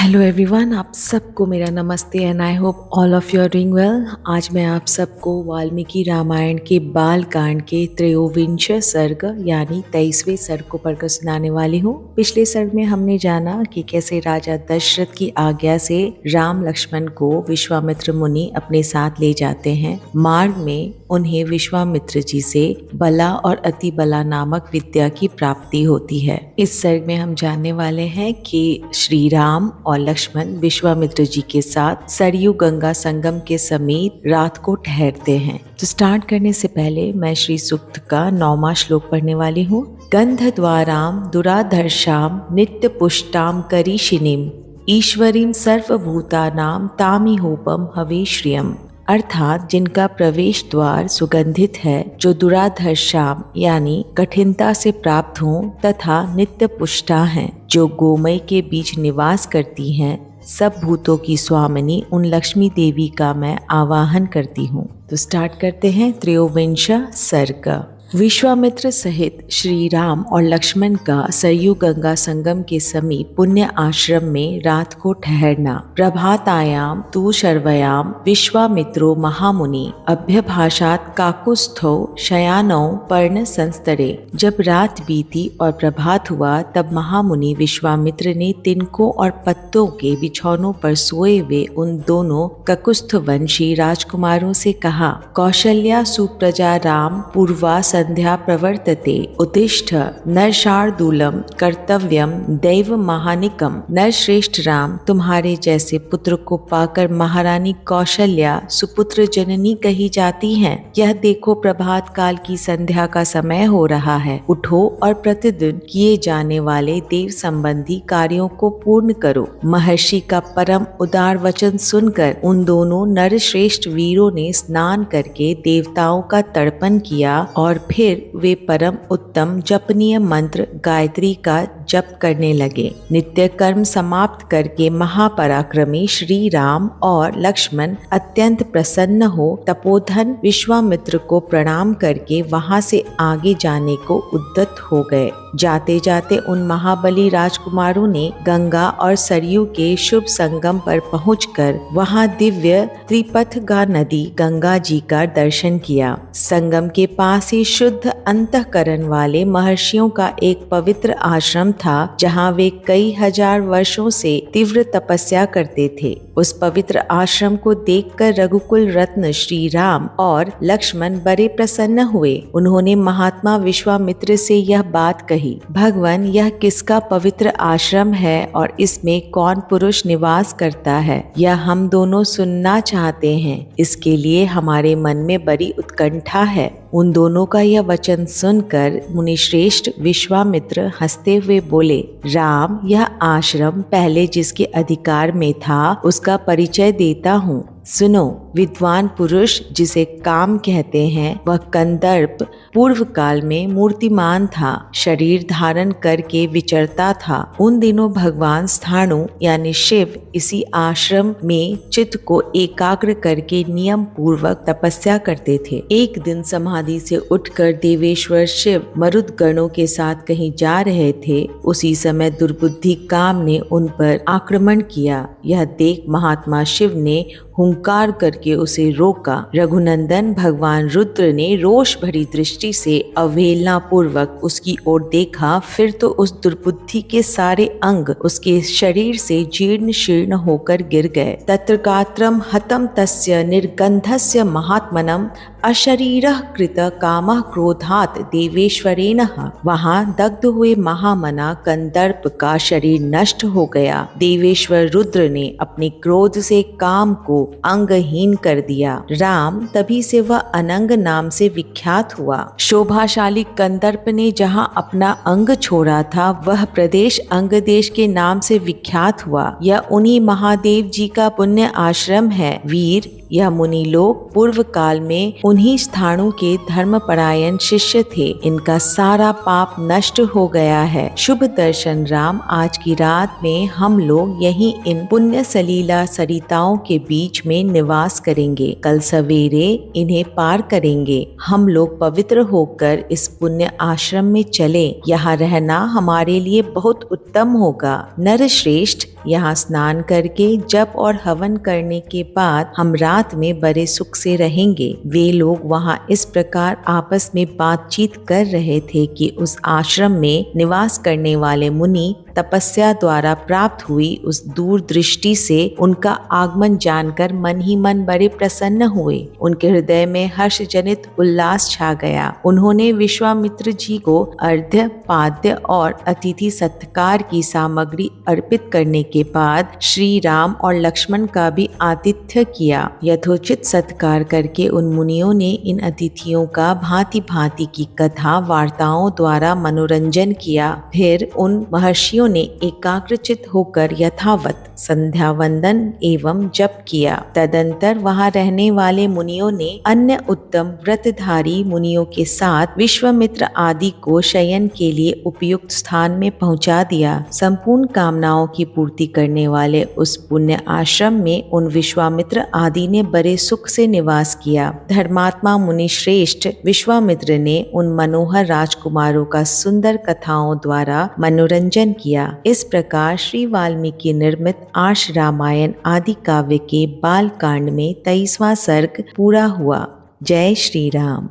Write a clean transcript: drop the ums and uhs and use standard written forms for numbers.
Hello everyone, आप सबको मेरा नमस्ते and I hope all of you are doing well. आज मैं आप सबको वाल्मीकि रामायण के बाल कांड के त्रयोविंश सर्ग यानी 23वें सर्ग को पढ़कर सुनाने वाली हूँ। पिछले सर्ग में हमने जाना कि कैसे राजा दशरथ की आज्ञा से राम लक्ष्मण को विश्वामित्र मुनि अपने साथ ले जाते हैं। मार्ग में उन्हें विश्वामित्र जी से बला और अति बला नामक विद्या की प्राप्ति होती है। इस सर्ग में हम जानने वाले हैं कि श्री राम और लक्ष्मण विश्वामित्र जी के साथ सरयू गंगा संगम के समीप रात को ठहरते हैं। तो स्टार्ट करने से पहले मैं श्री सूक्त का 9वां श्लोक पढ़ने वाली हूँ। गंधद्वाराम दुराधर्षाम नित्य पुष्टाम करीशिनीम ईश्वरीम सर्वभूतानाम तामिहोपम हवेश्रियम। अर्थात जिनका प्रवेश द्वार सुगंधित है, जो दुराधर्षाम यानी कठिनता से प्राप्त हों तथा नित्य पुष्टा हैं, जो गोमय के बीच निवास करती हैं, सब भूतों की स्वामिनी उन लक्ष्मी देवी का मैं आवाहन करती हूँ। तो स्टार्ट करते हैं त्रयोविंश सर्ग। विश्वामित्र सहित श्री राम और लक्ष्मण का सरयू गंगा संगम के समीप पुण्य आश्रम में रात को ठहरना। प्रभातायाम तु शर्वयाम विश्वामित्रो महामुनि अभ्यभाषात काकुस्थो शयानौ पर्ण संस्तरे। जब रात बीती और प्रभात हुआ, तब महामुनि विश्वामित्र ने तिनकों और पत्तों के बिछौनों पर सोए हुए उन दोनों ककुस्थ वंशी राजकुमारों से कहा, कौशल्या सुप्रजा राम पूर्वा संध्या प्रवर्तते उत्तिष्ठ नरशार्दूलम कर्तव्यम दैव महानिकम। नरश्रेष्ठ राम, तुम्हारे जैसे पुत्र को पाकर महारानी कौशल्या सुपुत्र जननी कही जाती हैं। यह देखो, प्रभात काल की संध्या का समय हो रहा है। उठो और प्रतिदिन किए जाने वाले देव संबंधी कार्यों को पूर्ण करो। महर्षि का परम उदार वचन सुनकर उन दोनों नरश्रेष्ठ वीरों ने स्नान करके देवताओं का तर्पण किया और फिर वे परम उत्तम जपनीय मंत्र गायत्री का जप करने लगे। नित्य कर्म समाप्त करके महापराक्रमी श्री राम और लक्ष्मण अत्यंत प्रसन्न हो तपोधन विश्वामित्र को प्रणाम करके वहां से आगे जाने को उद्यत हो गए। जाते जाते उन महाबली राजकुमारों ने गंगा और सरयू के शुभ संगम पर पहुंचकर वहां दिव्य त्रिपथगा नदी गंगा जी का दर्शन किया। संगम के पास ही शुद्ध अंतःकरण वाले महर्षियों का एक पवित्र आश्रम था, जहां वे कई हजार वर्षों से तीव्र तपस्या करते थे। उस पवित्र आश्रम को देखकर रघुकुल रत्न श्री राम और लक्ष्मण बड़े प्रसन्न हुए। उन्होंने महात्मा विश्वामित्र से यह बात कही, भगवान, यह किसका पवित्र आश्रम है और इसमें कौन पुरुष निवास करता है? यह हम दोनों सुनना चाहते हैं। इसके लिए हमारे मन में बड़ी उत्कंठा है। उन दोनों का यह वचन सुनकर मुनिश्रेष्ठ विश्वामित्र हंसते हुए बोले, राम, यह आश्रम पहले जिसके अधिकार में था उसका परिचय देता हूँ। सुनो, विद्वान पुरुष जिसे काम कहते हैं, वह कंदर्प पूर्व काल में मूर्तिमान था, शरीर धारण करके विचरता था। उन दिनों भगवान स्थाणु यानी शिव इसी आश्रम में चित्त को एकाग्र करके नियम पूर्वक तपस्या करते थे। एक दिन समाधि से उठकर देवेश्वर शिव मरुद गणों के साथ कहीं जा रहे थे। उसी समय दुर्बुद्धि काम ने उन पर आक्रमण किया। यह देख महात्मा शिव ने हुंकार करके उसे रोका। रघुनंदन भगवान रुद्र ने रोष भरी दृष्टि से अवहेलना पूर्वक उसकी ओर देखा। फिर तो उस दुर्बुद्धि के सारे अंग उसके शरीर से जीर्ण शीर्ण होकर गिर गए। तत्र गात्रम हतम तस्य निर्गंधस्य महात्मनम अशरीरः कृत कामः क्रोधात देवेश्वरेणः। वहां दग्ध हुए महामना कंदर्प का शरीर नष्ट हो गया। देवेश्वर रुद्र ने अपने क्रोध से काम को अंगहीन कर दिया। राम तभी से वह अनंग नाम से विख्यात हुआ। शोभाशाली कंदर्प ने जहां अपना अंग छोड़ा था, वह प्रदेश अंग देश के नाम से विख्यात हुआ। यह उन्हीं महादेव जी का पुण्य आश्रम है। वीर, यह मुनि लोग पूर्व काल में उन्हीं स्थानों के धर्मपरायण शिष्य थे। इनका सारा पाप नष्ट हो गया है। शुभ दर्शन राम, आज की रात में हम लोग यहीं इन पुण्य सलीला सरिताओं के बीच में निवास करेंगे। कल सवेरे इन्हें पार करेंगे। हम लोग पवित्र होकर इस पुण्य आश्रम में चले। यहाँ रहना हमारे लिए बहुत उत्तम होगा। नरश्रेष्ठ, यहाँ स्नान करके जप और हवन करने के बाद हम रात में बड़े सुख से रहेंगे। वे लोग वहाँ इस प्रकार आपस में बातचीत कर रहे थे कि उस आश्रम में निवास करने वाले मुनि तपस्या द्वारा प्राप्त हुई उस दूरदृष्टि से उनका आगमन जानकर मन ही मन बड़े प्रसन्न हुए। उनके हृदय में हर्ष जनित उल्लास छा गया। उन्होंने विश्वामित्र जी को अर्घ्य, पाद्य और अतिथि सत्कार की सामग्री अर्पित करने के बाद श्री राम और लक्ष्मण का भी आतिथ्य किया। यथोचित सत्कार करके उन मुनियों ने इन अतिथियों का भांति भांति की कथा वार्ताओं द्वारा मनोरंजन किया। फिर उन महर्षियों ने एकाग्रचित होकर यथावत संध्या वंदन एवं जप किया। तदंतर वहां रहने वाले मुनियों ने अन्य उत्तम व्रतधारी मुनियों के साथ विश्वामित्र आदि को शयन के लिए उपयुक्त स्थान में पहुंचा दिया। संपूर्ण कामनाओं की पूर्ति करने वाले उस पुण्य आश्रम में उन विश्वामित्र आदि ने बड़े सुख से निवास किया। धर्मात्मा मुनि श्रेष्ठ विश्वामित्र ने उन मनोहर राजकुमारों का सुंदर कथाओं द्वारा मनोरंजन किया। इस प्रकार श्री वाल्मीकि निर्मित आर्ष रामायण आदि काव्य के बाल कांड में 23वां सर्ग पूरा हुआ। जय श्री राम।